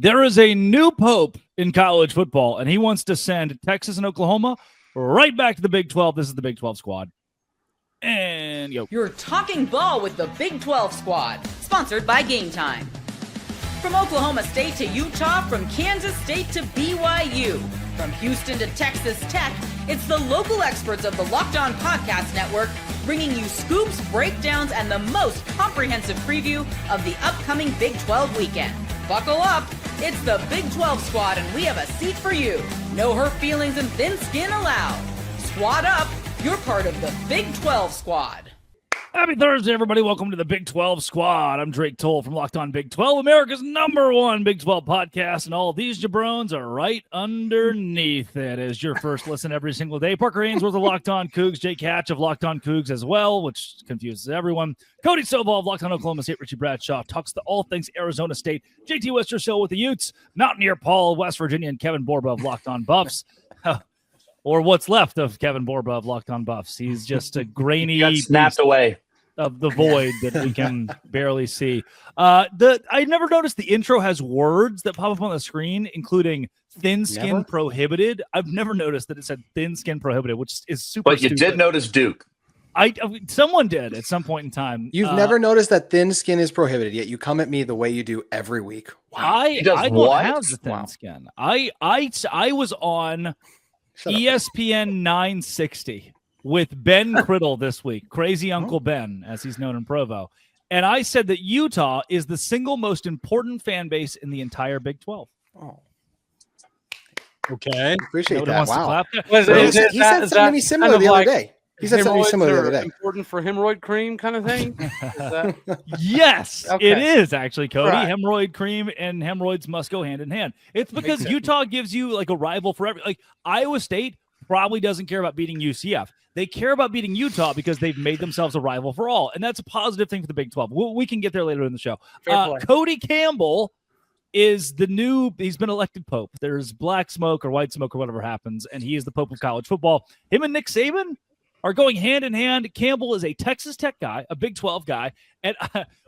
There is a new pope in college football, and he wants to send Texas and Oklahoma right back to the Big 12. This is the Big 12 squad. And You're talking ball with the Big 12 squad, sponsored by Game Time. From Oklahoma State to Utah, from Kansas State to BYU, from Houston to Texas Tech, it's the local experts of the Locked On Podcast Network bringing you scoops, breakdowns, and the most comprehensive preview of the upcoming Big 12 weekend. Buckle up, it's the Big 12 squad, and we have a seat for you. No hurt feelings and thin skin allowed. Squad up, you're part of the Big 12 squad. Happy Thursday, everybody. Welcome to the Big 12 squad. I'm Drake Toll from Locked On Big 12, America's #1 Big 12 podcast, and all these jabrones are right underneath it as your first listen every single day. Parker Ainsworth of Locked On Cougs, Jake Hatch of Locked On Cougs as well, which confuses everyone. Cody Stovall of Locked On Oklahoma State, Richie Bradshaw talks to all things Arizona State. JT Westersill with the Utes, Mountaineer Paul of West Virginia, and Kevin Borba of Locked On Buffs. Or what's left of Kevin Borba of Locked On Buffs. He's just a grainy got snapped away of the void that we can barely see. I never noticed the intro has words that pop up on the screen, including thin skin prohibited. I've never noticed that it said thin skin prohibited, which is super But you stupid. did notice Duke. Someone did at some point in time. You've never noticed that thin skin is prohibited, yet you come at me the way you do every week. Wow. I don't have the thin skin. I was on ESPN 960 with Ben Criddle this week, Crazy Uncle Ben, as he's known in Provo. And I said that Utah is the single most important fan base in the entire Big 12. Oh. Okay. Appreciate that. Wow. He said something to me similar the other day. He said something similar the other day. Important for hemorrhoid cream kind of thing? Yes, okay. It is actually, Cody. Right. Hemorrhoid cream and hemorrhoids must go hand in hand. It's because Utah gives you like a rival for every. Like Iowa State probably doesn't care about beating UCF. They care about beating Utah because they've made themselves a rival for all, and that's a positive thing for the Big 12. We can get there later in the show. Cody Campbell is the new. He's been elected pope. There's black smoke or white smoke or whatever happens, and he is the pope of college football. Him and Nick Saban are going hand in hand. Campbell is a Texas Tech guy, a Big 12 guy. And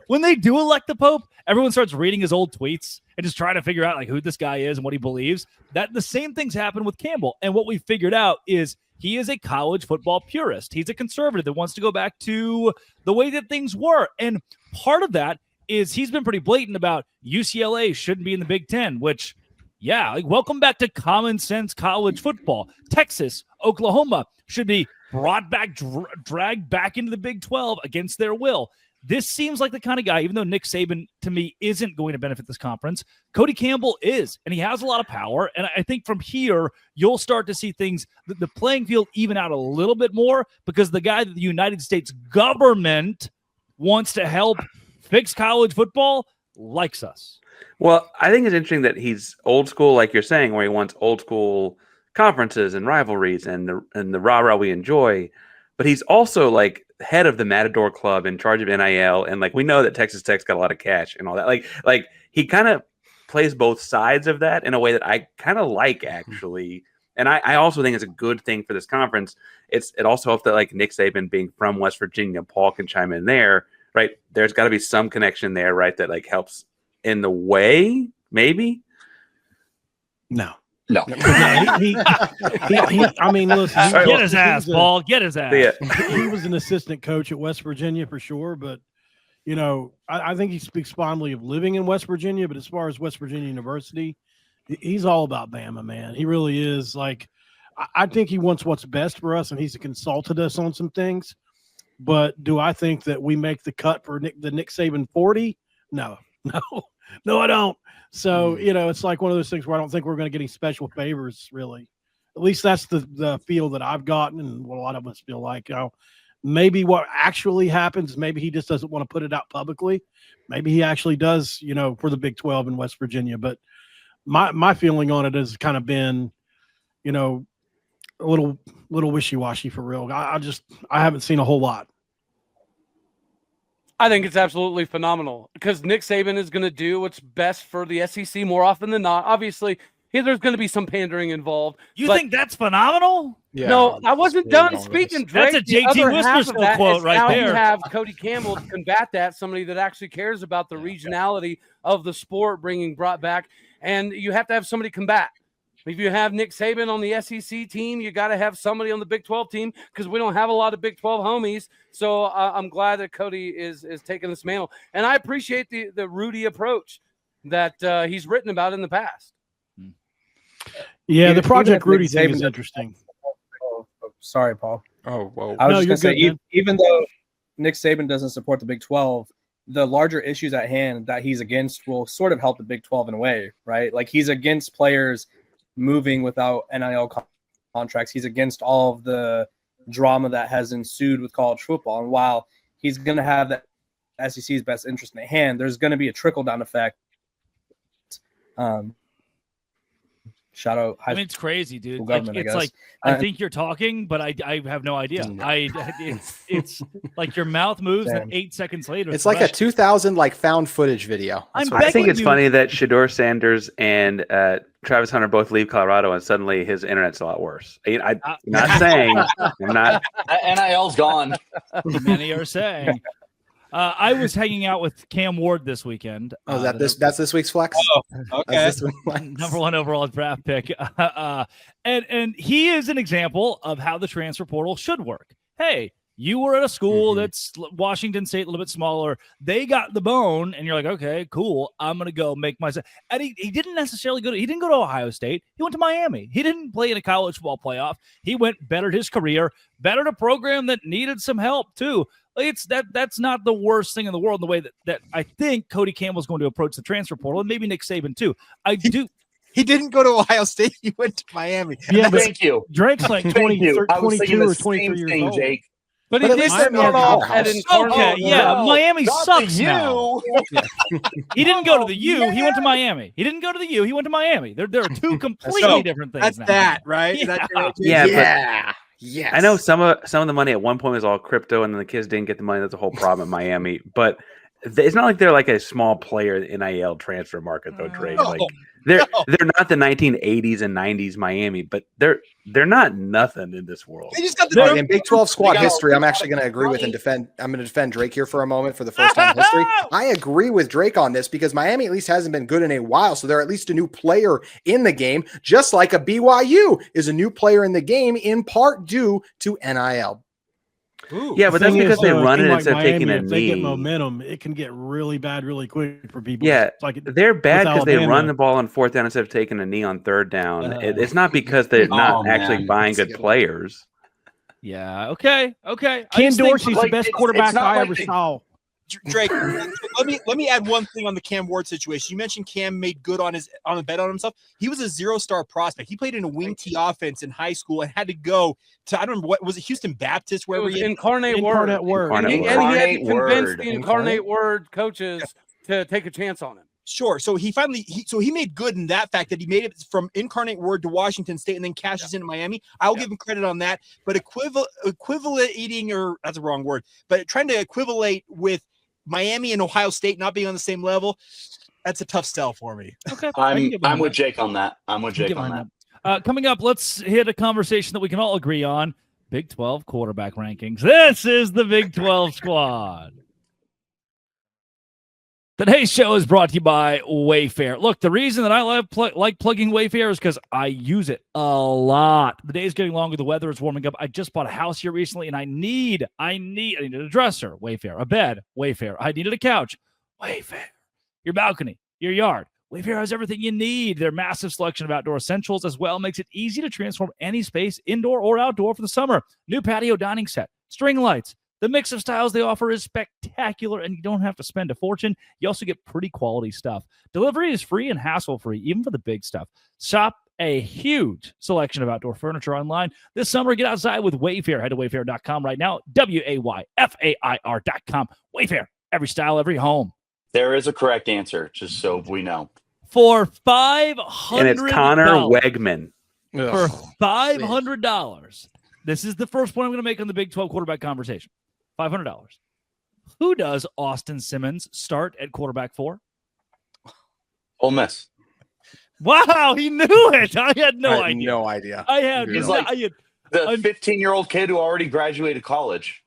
when they do elect the Pope, everyone starts reading his old tweets and just trying to figure out like who this guy is and what he believes. That the same things happen with Campbell. And what we figured out is he is a college football purist. He's a conservative that wants to go back to the way that things were. And part of that is he's been pretty blatant about UCLA shouldn't be in the Big Ten, which, yeah, like welcome back to common sense college football. Texas, Oklahoma should be brought back, dragged back into the Big 12 against their will. This seems like the kind of guy, even though Nick Saban, to me, isn't going to benefit this conference, Cody Campbell is, and he has a lot of power. And I think from here, you'll start to see things, the playing field even out a little bit more because the guy that the United States government wants to help fix college football likes us. Well, I think it's interesting that he's old school, like you're saying, where he wants old school conferences and rivalries and the rah-rah we enjoy, but he's also like head of the Matador Club in charge of NIL, and like we know that Texas Tech's got a lot of cash and all that. Like he kind of plays both sides of that in a way that I kind of like actually, and I also think it's a good thing for this conference. It also helps that like Nick Saban being from West Virginia, Paul can chime in there, right? There's got to be some connection there, right? That like helps in the way, maybe. No. I mean, listen. Get his ass, Paul. Get his ass. He was an assistant coach at West Virginia for sure, but, you know, I think he speaks fondly of living in West Virginia, but as far as West Virginia University, he's all about Bama, man. He really is. Like, I think he wants what's best for us, and he's consulted us on some things. But do I think that we make the cut for the Nick Saban 40? No, I don't. So, you know, it's like one of those things where I don't think we're going to get any special favors, really. At least that's the feel that I've gotten and what a lot of us feel like. You know, maybe what actually happens, maybe he just doesn't want to put it out publicly. Maybe he actually does, you know, for the Big 12 in West Virginia. But my feeling on it has kind of been, you know, a little wishy-washy for real. I haven't seen a whole lot. I think it's absolutely phenomenal because Nick Saban is going to do what's best for the SEC more often than not. Obviously, there's going to be some pandering involved. You think that's phenomenal? Yeah, no, I wasn't done speaking, Drake. That's a JT Westersill quote right there. You have Cody Campbell to combat that, somebody that actually cares about the regionality of the sport brought back. and you have to have somebody come back. If you have Nick Saban on the SEC team, you got to have somebody on the Big 12 team because we don't have a lot of Big 12 homies. So I'm glad that Cody is taking this mantle. And I appreciate the Rudy approach that he's written about in the past. Yeah, the Project Rudy Nick thing Saban is interesting. Sorry, Paul. Oh, whoa. I was No, just going to you're say, good, even though Nick Saban doesn't support the Big 12, the larger issues at hand that he's against will sort of help the Big 12 in a way, right? Like he's against players moving without NIL contracts. He's against all of the drama that has ensued with college football. And while he's going to have the SEC's best interest in hand, there's going to be a trickle-down effect. Shout out. I mean, it's crazy, dude. Like, government, I it's guess. like I think you're talking, but I have no idea. No. It's like your mouth moves, and Damn. 8 seconds later, It's like a 2000 like found footage video. I'm That's what I think begging it's you- funny that Shador Sanders and Travis Hunter both leave Colorado, and suddenly his internet's a lot worse. I'm not saying. I'm not. NIL's gone. many are saying. I was hanging out with Cam Ward this weekend. Oh, is that that's this week's flex? Okay. That's this week's flex? number 1 overall draft pick. And he is an example of how the transfer portal should work. Hey, you were at a school that's Washington State, a little bit smaller. They got the bone, and you're like, okay, cool. I'm gonna go make myself. And he didn't necessarily go to. He didn't go to Ohio State. He went to Miami. He didn't play in a college football playoff. He went bettered his career, bettered a program that needed some help too. It's that's not the worst thing in the world in the way that I think Cody Campbell's going to approach the transfer portal, and maybe Nick Saban too. He didn't go to Ohio State. He went to Miami. Yeah, but Thank you. Drake's like Thank 20, you. I was 22 thinking or the 23 same years thing, old. Jake. But he But at did least start they're not off powerhouse. at Incarnate. Okay, yeah, No, Miami not sucks the now. U. He didn't go to the U. He went to Miami. He didn't go to the U. He went to Miami. There are two completely different things. That's now. that, right? Yeah. Yeah, Yeah. Yes. I know some of the money at one point was all crypto, and then the kids didn't get the money. That's a whole problem in Miami. But it's not like they're like a small player in the NIL transfer market, though, Drake. No, Like they're not the 1980s and 90s Miami, but they're not nothing in this world. They just got All right, the in Big 12 squad They got- history, I'm actually going to agree with and defend. I'm going to defend Drake here for a moment for the first time in history. I agree with Drake on this because Miami at least hasn't been good in a while, so they're at least a new player in the game, just like a BYU is a new player in the game in part due to NIL. Yeah, but that's Thing because is, they though, run team it like instead of taking Miami, a if they get knee. momentum, it can get really bad really quick for people. Yeah, It's like they're bad with because they run Alabama. the ball on 4th down instead of taking a knee on 3rd down. It's not because they're not actually man. buying That's a good good one. players. Yeah. Okay. I Ken just think- Dorsey's like, the best it's quarterback not I like ever they- saw. Drake. let me add one thing on the Cam Ward situation. You mentioned Cam made good on the bet on himself. He was a 0-star prospect. He played in a wing T offense in high school and had to go to, I don't remember, what was it, Houston Baptist, It wherever was he Incarnate Incarnate Word. Word. And he had to Incarnate convince Word. the Incarnate Word coaches to take a chance on him. Sure. So he made good in that fact that he made it from Incarnate Word to Washington State and then cashes in Miami. I'll give him credit on that. But equivalating, or that's a wrong word, but trying to equivalate with Miami and Ohio State not being on the same level, that's a tough sell for me. Okay. I can get I'm behind with that. Jake on that. I'm with Get Jake on behind that. Coming up, let's hit a conversation that we can all agree on. Big 12 quarterback rankings. This is the Big 12 squad. Today's show is brought to you by Wayfair. Look, the reason that I like plugging Wayfair is because I use it a lot. The day's getting longer. The weather is warming up. I just bought a house here recently, and I needed a dresser, Wayfair, a bed, Wayfair. I needed a couch, Wayfair. Your balcony, your yard. Wayfair has everything you need. Their massive selection of outdoor essentials as well makes it easy to transform any space, indoor or outdoor, for the summer. New patio dining set, string lights. The mix of styles they offer is spectacular, and you don't have to spend a fortune. You also get pretty quality stuff. Delivery is free and hassle-free, even for the big stuff. Shop a huge selection of outdoor furniture online. This summer, get outside with Wayfair. Head to wayfair.com right now. WAYFAIR.com. Wayfair. Every style, every home. There is a correct answer, just so we know. For $500. And it's Connor Wegman. For $500. This is the first point I'm going to make on the Big 12 quarterback conversation. $500. Who does Austin Simmons start at quarterback for? Ole Miss. Wow, he knew it. I had no I had idea. no idea. I had He's no like- idea. The I'm- 15-year-old kid who already graduated college.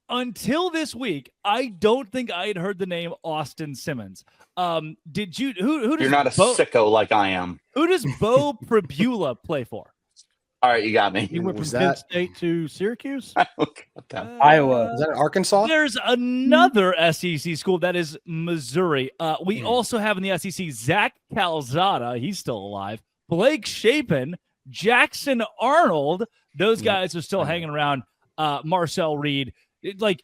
Until this week, I don't think I had heard the name Austin Simmons. Did you who does You're not a sicko like I am. Who does Bo Pribula play for? All right, you got me. He went from Was Penn that- State to Syracuse. Iowa. Is that Arkansas? There's another SEC school that is Missouri. We also have in the SEC Zach Calzada. He's still alive. Blake Shapen, Jackson Arnold. Those guys are still hanging around. Marcel Reed.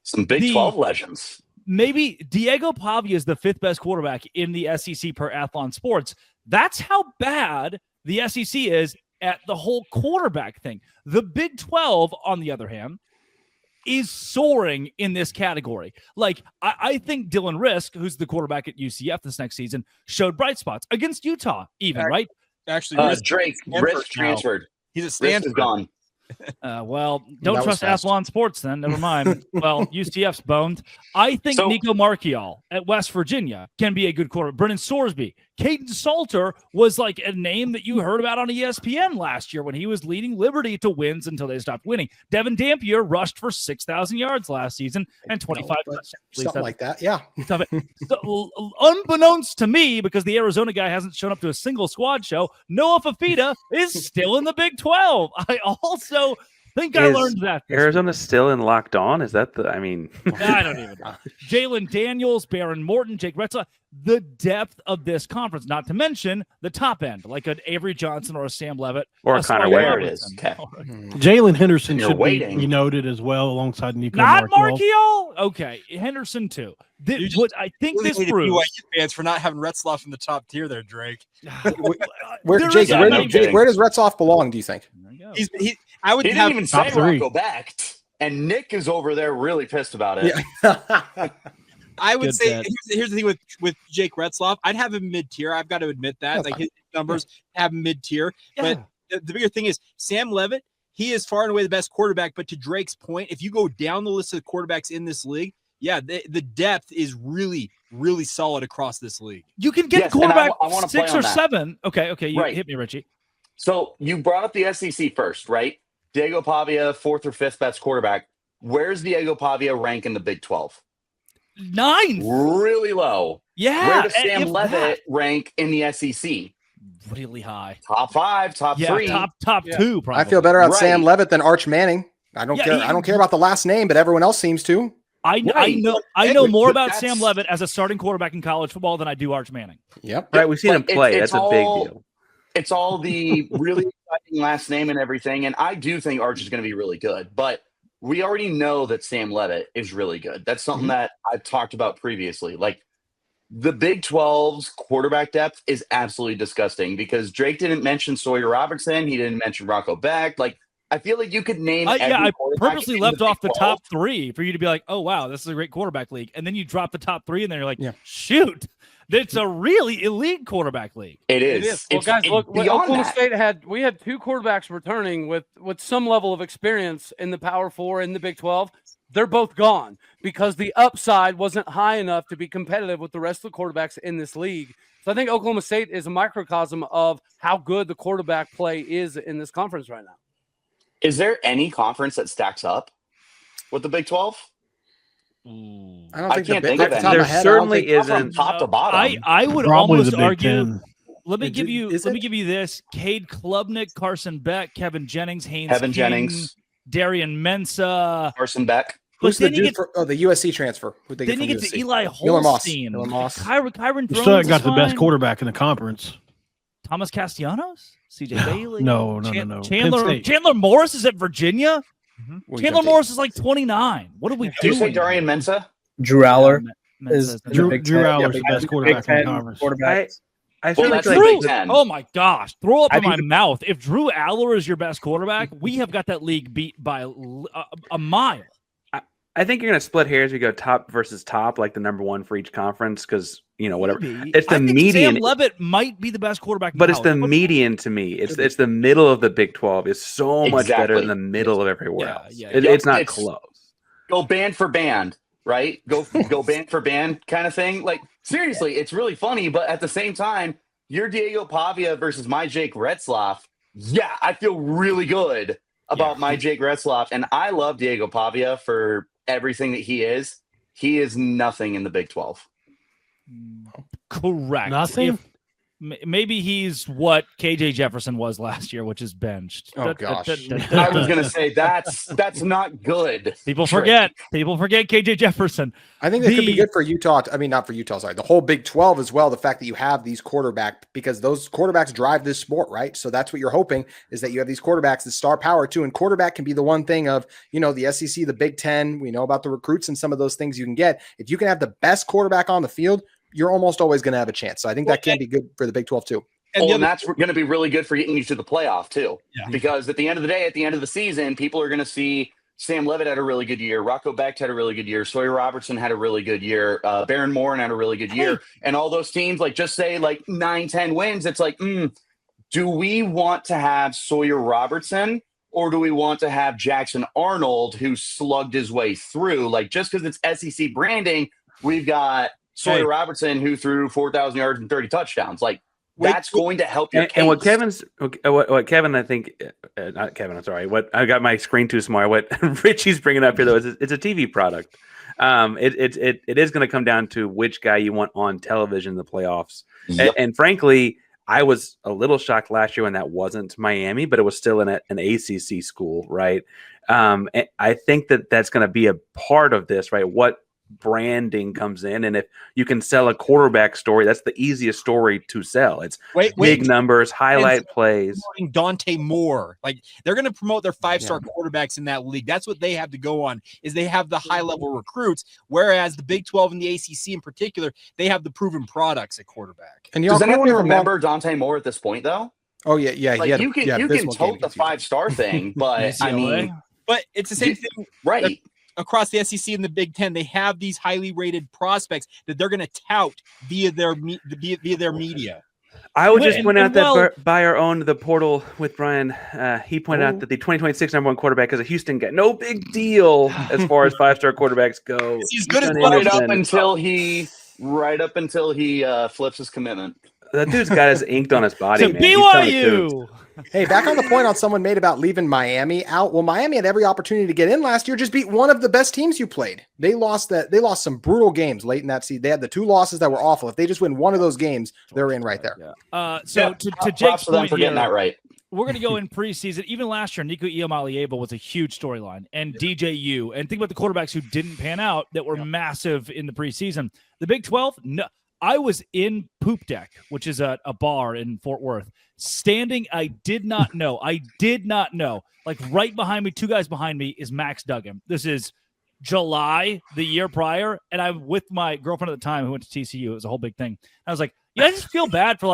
Some Big 12 legends. Maybe Diego Pavia is the 5th best quarterback in the SEC per Athlon Sports. That's how bad the SEC is at the whole quarterback thing. The Big 12, on the other hand, is soaring in this category. I think Dylan Risk, who's the quarterback at UCF this next season, showed bright spots against Utah, right? Actually, Drake, Risk transferred. He's a Risk Stanford. is gone. Well, don't That was trust fast. Athlon Sports then. Never mind. Well, UCF's boned. I think So- Nico Marchiol at West Virginia can be a good quarterback. Brennan Sorsby. Caden Salter was like a name that you heard about on ESPN last year when he was leading Liberty to wins until they stopped winning. Devin Dampier rushed for 6,000 yards last season and 25 touchdowns. At least Something like that. Yeah. Stuff it. So, unbeknownst to me, because the Arizona guy hasn't shown up to a single squad show, Noah Fafita is still in the Big 12. I also think I Is learned that. this Arizona still in locked on? Is that the? I mean, week. I don't even know. Jalen Daniels, Baron Morton, Jake Retzlaff. The depth of this conference, not to mention the top end, like an Avery Johnson or a Sam Levitt. Or a Connor Sawyer Ware. There it is. Robertson. Okay. Jalen Henderson You're should waiting. be noted as well, alongside Nico Not Marchiol. Marchiol? Okay. Henderson, too. You just What I think Really this hated proves. BYU fans for not having Retzloff in the top tier there, Drake. Where, There Jake, is Yeah, where, no Jake, kidding. where does Retzoff belong, do you think? There you go. I would He have didn't even say top three. Rocco back. And Nick is over there really pissed about it. Yeah. I would Good say bet. here's the thing with Jake Retzloff. I'd have him mid tier. I've got to admit that. That's Like fine. his numbers have him mid tier. Yeah. But the bigger thing is Sam Levitt. He is far and away the best quarterback. But to Drake's point, if you go down the list of quarterbacks in this league, yeah, the depth is really, really solid across this league. You can get Yes, a and quarterback I wanna 6 play or on that. 7. Okay. You Right. hit me, Richie. So you brought up the SEC first, right? Diego Pavia, 4th or 5th best quarterback. Where's Diego Pavia rank in the Big 12? 9th. Really low. Yeah. Where does Sam if Levitt that. rank in the SEC? Really high. Top 5, top Yeah, 3. top Yeah. 2, probably. I feel better about Sam Right. Levitt than Arch Manning. I don't Yeah, care. I don't care about the last name, but everyone else seems to. I Right. know more But about that's- Sam Levitt as a starting quarterback in college football than I do Arch Manning. Yep. right? We've seen him But play. it's That's a big all- deal. It's all the really exciting last name and everything. And I do think Arch is going to be really good. But we already know that Sam Levitt is really good. That's something that I've talked about previously. Like the Big 12's quarterback depth is absolutely disgusting because Drake didn't mention Sawyer Robertson. He didn't mention Rocco Beck. Like, I feel like you could name. I every quarterback purposely in left off the Big top 12. 3 for you to be like, oh, wow, this is a great quarterback league. And then you drop the top 3 and then you're like, Yeah. shoot, it's a really elite quarterback league. It It is. is. Well, It's guys, look, beyond Oklahoma that. State had 2 quarterbacks returning with some level of experience in the Power 4 in the Big 12. They're both gone because the upside wasn't high enough to be competitive with the rest of the quarterbacks in this league. So I think Oklahoma State is a microcosm of how good the quarterback play is in this conference right now. Is there any conference that stacks up with the Big 12? I don't I think can't the think big, of off the any. top of There my head, certainly I don't think- From isn't. top to bottom. I would Probably almost the Big argue. Ten. Let me Is give it- you. is Let me it? give you this: Cade Klubnik, Carson Beck, Kevin Jennings, Haynes, Kevin King, Jennings, Darian Mensa. Carson Beck. Who's But the then you dude get- for the USC transfer? Who'd they Then you from get to USC? Eli Miller Moss. Holstein, Miller Moss. Kyron You Thrones. still haven't got is the best fine. quarterback in the conference. Thomas Castellanos, CJ Bailey. No. Penn State. Chandler Morris is at Virginia. Well, you Chandler don't Morris is like 29. What are we Did you doing? say Darian Mensa? Drew Aller Mensa's is the- in the Drew Big Ten. Aller's the Big best Ten- quarterback Big in the Ten conference. quarterbacks. I Well, feel like that's the like, Big Drew, Ten. oh my gosh, throw up I in my think mouth. If Drew Aller is your best quarterback, we have got that league beat by a mile. I think you're going to split hairs. We go top versus top, like the number one for each conference, because whatever. Maybe. It's the I think median, Sam Levitt might be the best quarterback, in but it's the college football. median to me. It's the middle of the Big 12. It's so much better Exactly. than the middle of everywhere Yeah, else. yeah, It- yeah. it's not It's- close. Go band for band, right? Go band for band kind of thing. Like seriously, it's really funny, but at the same time, your Diego Pavia versus my Jake Retzlaff. Yeah, I feel really good about my Jake Retzlaff, and I love Diego Pavia for everything that he is. He is nothing in the Big 12. Correct. Nothing? Maybe he's what KJ Jefferson was last year, which is benched. Oh, gosh. I was going to say that's not good. People forget KJ Jefferson. I think that could be good for Utah. I mean, not for Utah, sorry. The whole Big 12 as well. The fact that you have these quarterbacks, because those quarterbacks drive this sport, right? So that's what you're hoping, is that you have these quarterbacks, the star power too. And quarterback can be the one thing of, the SEC, the Big 10. We know about the recruits and some of those things you can get. If you can have the best quarterback on the field, you're almost always going to have a chance. So I think that can be good for the Big 12 too. And that's going to be really good for getting you to the playoff too. Yeah. Because at the end of the day, at the end of the season, people are going to see Sam Levitt had a really good year. Rocco Becht had a really good year. Sawyer Robertson had a really good year. Baron Morin had a really good year. And all those teams, just say 9-10 wins. It's do we want to have Sawyer Robertson, or do we want to have Jackson Arnold, who slugged his way through? Just because it's SEC branding, we've got Sawyer Robertson, who threw 4,000 yards and 30 touchdowns. That's going to help your case. And what Kevin, I think, not Kevin, I'm sorry. What I got my screen too small. What Richie's bringing up here, though, is it's a TV product. It is going to come down to which guy you want on television in the playoffs. Yep. And frankly, I was a little shocked last year when that wasn't Miami, but it was still in an ACC school, right? And I think that's going to be a part of this, right? What branding comes in, and if you can sell a quarterback story, that's the easiest story to sell. It's big numbers, highlight plays. Dante Moore, they're going to promote their 5-star quarterbacks in that league. That's what they have to go on, is they have the high level recruits, whereas the Big 12 and the ACC in particular, they have the proven products at quarterback. And does anyone remember Dante Moore at this point though? Oh yeah. You can tote the 5-star thing, but but it's the same thing, right? Across the SEC and the Big 10, they have these highly rated prospects that they're going to tout via their media. I would just point out that Buyer owned the portal with Brian. He pointed out that the 2026 number 1 quarterback is a Houston guy. No big deal as far as 5-star quarterbacks go. He's good as right up until he flips his commitment. That dude's got his inked on his body. To BYU. Hey, back on the point on someone made about leaving Miami out. Well, Miami had every opportunity to get in last year, just beat one of the best teams you played. They lost some brutal games late in that season. They had the 2 losses that were awful. If they just win one of those games, they're in right there. To Jake's point for getting that right. We're going to go in preseason. Even last year, Nico Iamaleava was a huge storyline, and DJU. And think about the quarterbacks who didn't pan out that were massive in the preseason. The Big 12, no. I was in Poop Deck, which is a bar in Fort Worth, standing. I did not know. Right behind me, 2 guys behind me is Max Duggan. This is July, the year prior, and I'm with my girlfriend at the time who went to TCU. It was a whole big thing. I was like, I just feel bad for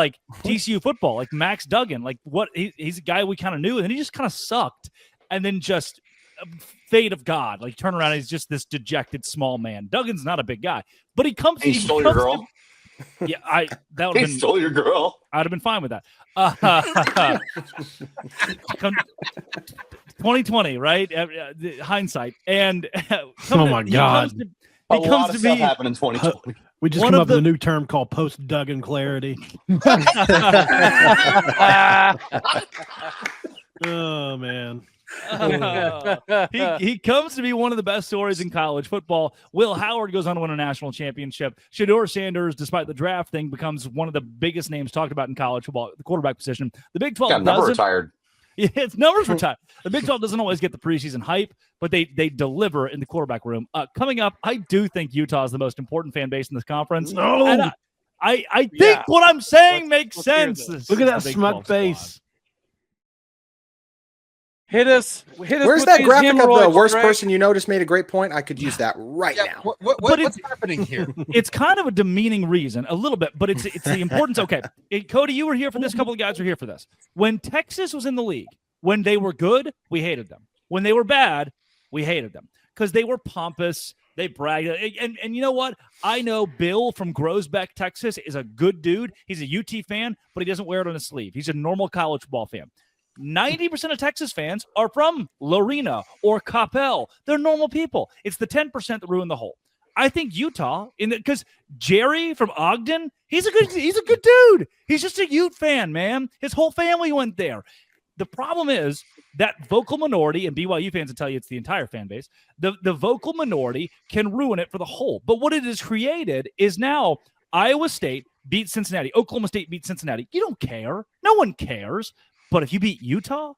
TCU football, Max Duggan. He's a guy we kind of knew, and then he just kind of sucked. And then just fate of God, turn around, he's just this dejected small man. Duggan's not a big guy, but he stole your girl. Yeah, that would have been. Stole your girl. I'd have been fine with that. 2020, right? Hindsight. And oh my God, a lot of stuff happened in 2020. We just come up with a new term called post-Duggan clarity. Oh man. He comes to be one of the best stories in college football. Will Howard goes on to win a national championship. Shedeur Sanders, despite the draft thing, becomes one of the biggest names talked about in college football, the quarterback position. The Big 12 got number retired. Yeah, its numbers retired. The Big 12 doesn't always get the preseason hype, but they deliver in the quarterback room. Coming up, I do think Utah is the most important fan base in this conference. No, and I think what I'm saying makes sense. Look at that smug face. Hit us. Where's that graphic of the worst person you know? Just made a great point. I could use that right now. What's happening here? It's kind of a demeaning reason, a little bit, but it's the importance. Okay, Cody, you were here for this. A couple of guys were here for this. When Texas was in the league, when they were good, we hated them. When they were bad, we hated them because they were pompous. They bragged. And you know what? I know Bill from Groesbeck, Texas, is a good dude. He's a UT fan, but he doesn't wear it on his sleeve. He's a normal college football fan. 90% of Texas fans are from Lorena or Coppell. They're normal people. It's the 10% that ruin the whole. I think Utah, because Jerry from Ogden, he's a good dude. He's just a Ute fan, man. His whole family went there. The problem is that vocal minority, and BYU fans will tell you it's the entire fan base, the vocal minority can ruin it for the whole. But what it has created is now Iowa State beat Cincinnati. Oklahoma State beat Cincinnati. You don't care. No one cares. But if you beat Utah,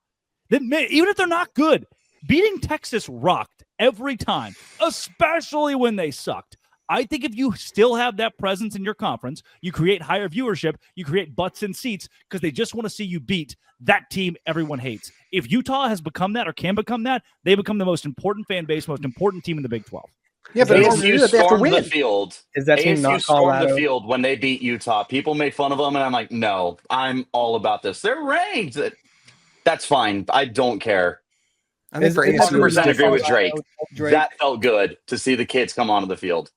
then even if they're not good, beating Texas rocked every time, especially when they sucked. I think if you still have that presence in your conference, you create higher viewership, you create butts in seats because they just want to see you beat that team everyone hates. If Utah has become that or can become that, they become the most important fan base, most important team in the Big 12. Yeah, but ASU they have to stormed win. the field. Is that team ASU not stormed Colorado? the field when they beat Utah. People made fun of them, and I'm like, no, I'm all about this. They're ranked. That's fine. I don't care. I think for Is that ASU, 100% agree with Drake. Drake? That felt good to see the kids come onto the field.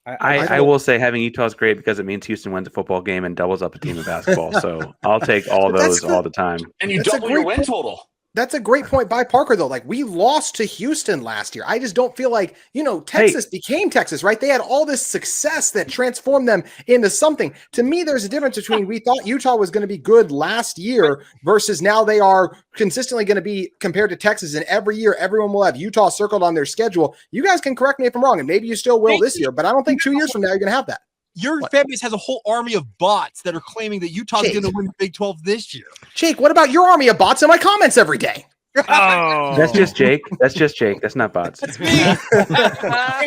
I will say having Utah is great because it means Houston wins a football game and doubles up a team of basketball. So I'll take all But that's those all the time. And you That's a double your great win total. That's a great point by Parker, though. Like, we lost to Houston last year. I just don't feel like, Texas became Texas, right? They had all this success that transformed them into something. To me, there's a difference between we thought Utah was going to be good last year versus now they are consistently going to be compared to Texas. And every year, everyone will have Utah circled on their schedule. You guys can correct me if I'm wrong, and maybe you still will this year, but I don't think 2 years from now you're going to have that. Your fan base has a whole army of bots that are claiming that Utah's Jake. going to win the Big 12 this year. Jake, what about your army of bots in my comments every day? Oh, That's just Jake. That's just Jake. That's not bots. That's me.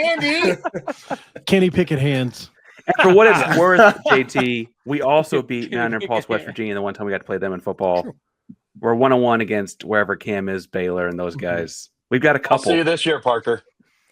Andy. Kenny Pickett hands. And for what it's worth, JT, we also beat Mount Pulse, West Virginia, the one time we got to play them in football. True. We're 1-1 against wherever Cam is, Baylor, and those guys. We've got a I'll see you couple. this year, Parker.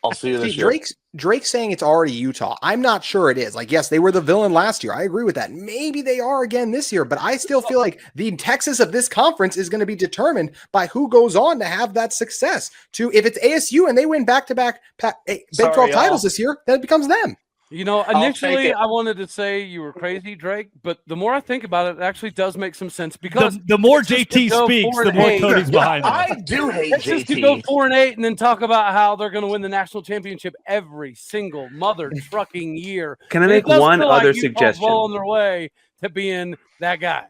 I'll see you this See, year. Drake's saying it's already Utah. I'm not sure it is. Like, yes, they were the villain last year. I agree with that. Maybe they are again this year, but I still feel like the Texas of this conference is going to be determined by who goes on to have that success. If it's ASU and they win back-to-back Big 12 titles this year, then it becomes them. Initially take it. I wanted to say you were crazy, Drake, but the more I think about it, it actually does make some sense because the more Texas JT could go speaks, 4-8. the more Cody's behind him. I do hate Texas could go JT. 4-8 and then talk about how they're going to win the national championship every single mother trucking year. Can I And it make does one feel like other Utah's suggestion? well on their way to being that guy.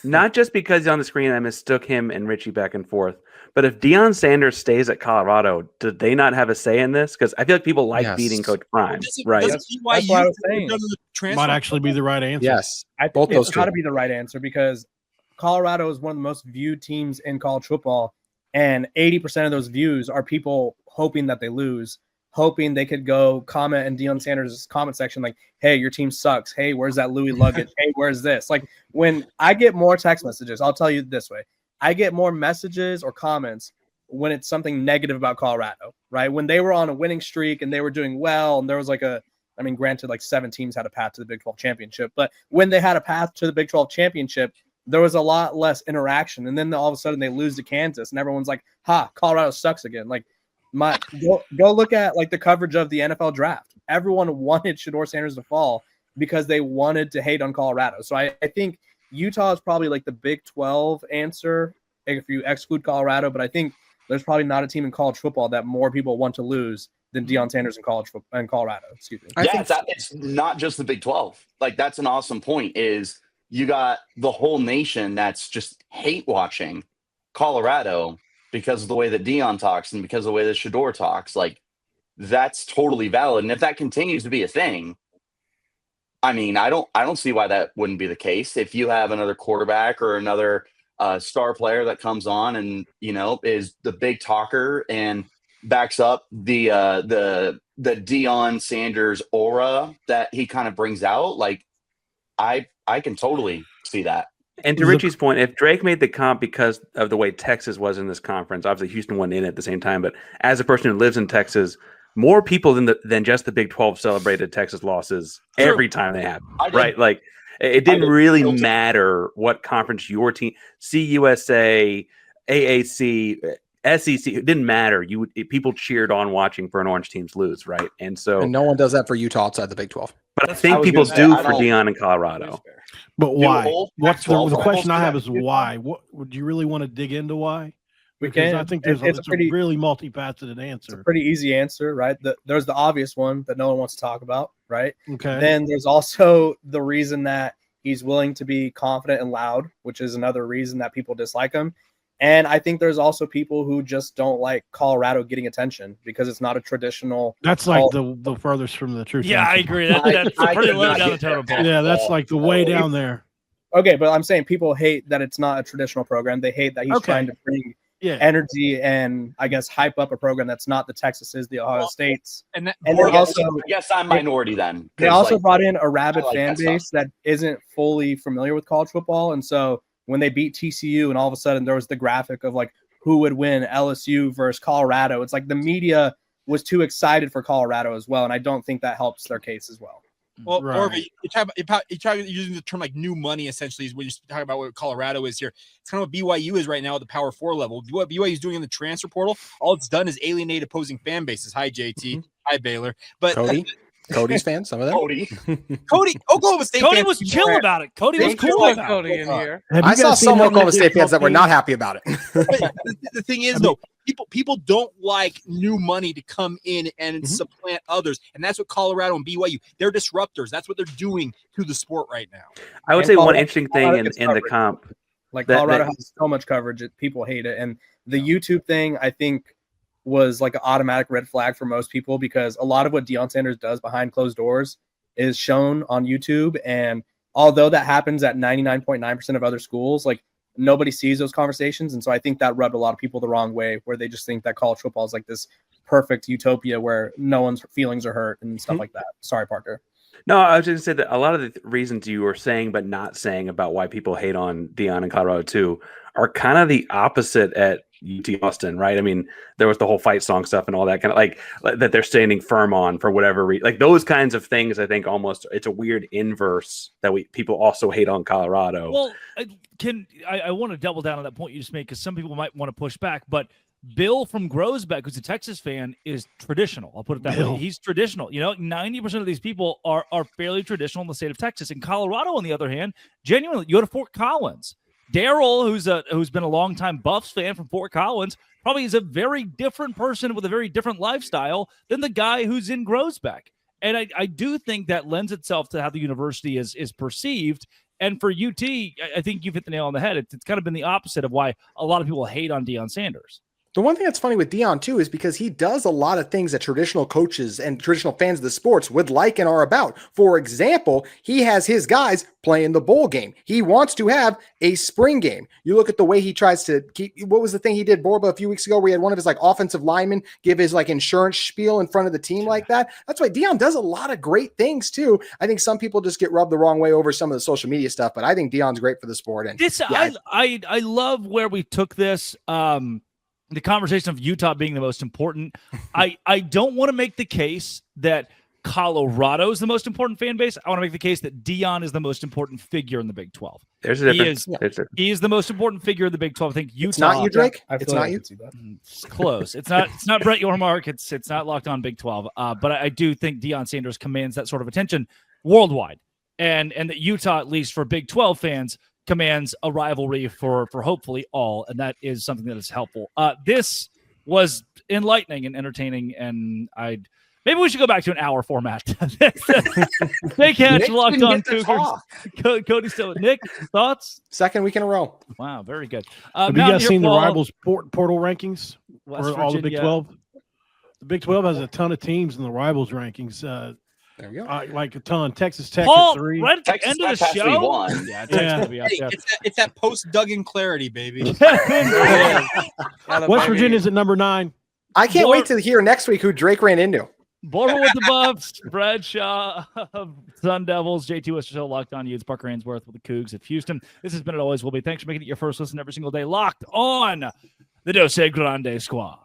Not just because he's on the screen, I mistook him and Richie back and forth. But if Deion Sanders stays at Colorado, did they not have a say in this? Because I feel like people like Yes. beating Coach Prime, Doesn't- right? doesn't That's what I was saying. Might actually be the right answer. Yes. I Both think those it's got to two. be the right answer because Colorado is one of the most viewed teams in college football, and 80% of those views are people hoping that they lose, hoping they could go comment in Deion Sanders' comment section like, "Hey, your team sucks. Hey, where's that Louis luggage? Hey, where's this?" Like, when I get more text messages, I'll tell you this way: I get more messages or comments when it's something negative about Colorado, right? When they were on a winning streak and they were doing well, and there was granted, like 7 teams had a path to the Big 12 championship, but when they had a path to the Big 12 championship, there was a lot less interaction. And then all of a sudden they lose to Kansas, and everyone's like, "Ha, Colorado sucks again." Like, go look at like the coverage of the NFL draft. Everyone wanted Shedeur Sanders to fall because they wanted to hate on Colorado. So I think Utah is probably like the Big 12 answer if you exclude Colorado, but I think there's probably not a team in college football that more people want to lose than Deion Sanders in Colorado. Excuse me. It's not just the Big 12. Like, that's an awesome point. Is you got the whole nation that's just hate watching Colorado because of the way that Deion talks and because of the way that Shedeur talks. Like, that's totally valid. And if that continues to be a thing, I mean, I don't see why that wouldn't be the case. If you have another quarterback or another star player that comes on and is the big talker and backs up the Deion Sanders aura that he kind of brings out, like, I can totally see that. And to Richie's point, if Drake made the comp because of the way Texas was in this conference, obviously Houston wasn't in it at the same time, but as a person who lives in Texas, more people than just the Big 12 celebrated Texas losses every time they happened, right? Like, it didn't really matter what conference your team, CUSA, AAC, SEC, it didn't matter. People cheered on watching for an orange teams lose, right? And no one does that for Utah outside the Big 12. But I think people do for Deion in Colorado. But why? What's the Pac-12 question I have almost is why? What would you really want to dig into why? We Because can. I think there's It's a really multifaceted answer. Pretty easy answer, right? There's the obvious one that no one wants to talk about, right? Okay. Then there's also the reason that he's willing to be confident and loud, which is another reason that people dislike him. And I think there's also people who just don't like Colorado getting attention because it's not a traditional. That's like the furthest from the truth. Yeah, I agree. That's pretty low down the totem pole. Yeah, that's like the way down there. Okay, but I'm saying people hate that it's not a traditional program. They hate that he's trying to bring energy and I guess hype up a program that's not the Texases, the Ohio States. And then I also, guess I'm minority then. They also like, brought in a rabid like fan that base that isn't fully familiar with college football, and so when they beat TCU and all of a sudden there was the graphic of like who would win LSU versus Colorado, it's like the media was too excited for Colorado as well, and I don't think that helps their case as well. Well, Right. or you talk using the term like new money essentially is when you're talking about what Colorado is here. It's kind of what BYU is right now at the Power 4 level. What BYU is doing in the transfer portal, all it's done is alienate opposing fan bases. Hi, JT. Hi, Baylor. But Cody's fans, some of them. Cody, Oklahoma State. Cody fans was chill about it. Cody was cool Like about it. Cody in here. Have you I saw guys seen some that Oklahoma Big State 12 fans that were team? not happy about it. The thing is, though, people don't like new money to come in and supplant others, and that's what Colorado and BYU. They're disruptors. That's what they're doing to the sport right now. I would And say one Colorado- interesting thing Colorado in gets the coverage. comp. Like That- Colorado that- has so much coverage, people hate it, and the YouTube thing I think was like an automatic red flag for most people because a lot of what Deion Sanders does behind closed doors is shown on YouTube, and although that happens at 99.9% of other schools, like nobody sees those conversations, and so I think that rubbed a lot of people the wrong way, where they just think that college football is like this perfect utopia where no one's feelings are hurt and stuff like that. Sorry, Parker. No, I was just going to say that a lot of the reasons you were saying but not saying about why people hate on Deion and Colorado too are kind of the opposite at UT Austin, right? I mean, there was the whole fight song stuff and all that kind of like that they're standing firm on for whatever reason. Like those kinds of things, I think almost it's a weird inverse that people also hate on Colorado. Well, I want to double down on that point you just made because some people might want to push back, but Bill from Groesbeck, who's a Texas fan, is traditional. I'll put it that way. He's traditional. You know, 90% of these people are fairly traditional in the state of Texas. In Colorado, on the other hand, genuinely, you go to Fort Collins. Daryl, who's been a longtime Buffs fan from Fort Collins, probably is a very different person with a very different lifestyle than the guy who's in Groesbeck. And I do think that lends itself to how the university is perceived. And for UT, I think you've hit the nail on the head. It's kind of been the opposite of why a lot of people hate on Deion Sanders. The one thing that's funny with Deion too is because he does a lot of things that traditional coaches and traditional fans of the sports would like and are about. For example, he has his guys playing the bowl game. He wants to have a spring game. You look at the way he tries to keep, what was the thing he did, Borba, a few weeks ago where he had one of his like offensive linemen give his like insurance spiel in front of the team like that. That's why Deion does a lot of great things too. I think some people just get rubbed the wrong way over some of the social media stuff, but I think Deion's great for the sport. And this, yeah, I love where we took this. The conversation of Utah being the most important. I don't want to make the case that Colorado is the most important fan base. I want to make the case that Deion is the most important figure in the Big 12. There's a difference. He is the most important figure in the Big 12. I think Utah. It's not you, Drake. It's not you. It's close. It's not Brett Yormark. It's not Locked On Big 12. But I do think Deion Sanders commands that sort of attention worldwide, and that Utah, at least for Big 12 fans, commands a rivalry for hopefully all, and that is something that is helpful. This was enlightening and entertaining, and maybe we should go back to an hour format. They catch Locked On Cougars. Cody still. Nick, thoughts? Second week in a row. Wow, very good. Have you guys seen the Rivals portal rankings West for all the Big Virginia. 12? The Big 12 has a ton of teams in the Rivals rankings. There you go. Like a ton. Texas Tech Paul, at 3. right at the Texas end of the Tech has to be show. one. Yeah, Texas will be up Hey, there. it's that post Duggan clarity, baby. West Virginia's at number 9. I can't wait to hear next week who Drake ran into. Borba with the Buffs, Bradshaw of Sun Devils, JT Westerhill, Locked On Utes, Parker Ainsworth with the Cougs of Houston. This has been It Always Will Be. Thanks for making it your first listen every single day. Locked On the Dos Grande Squad.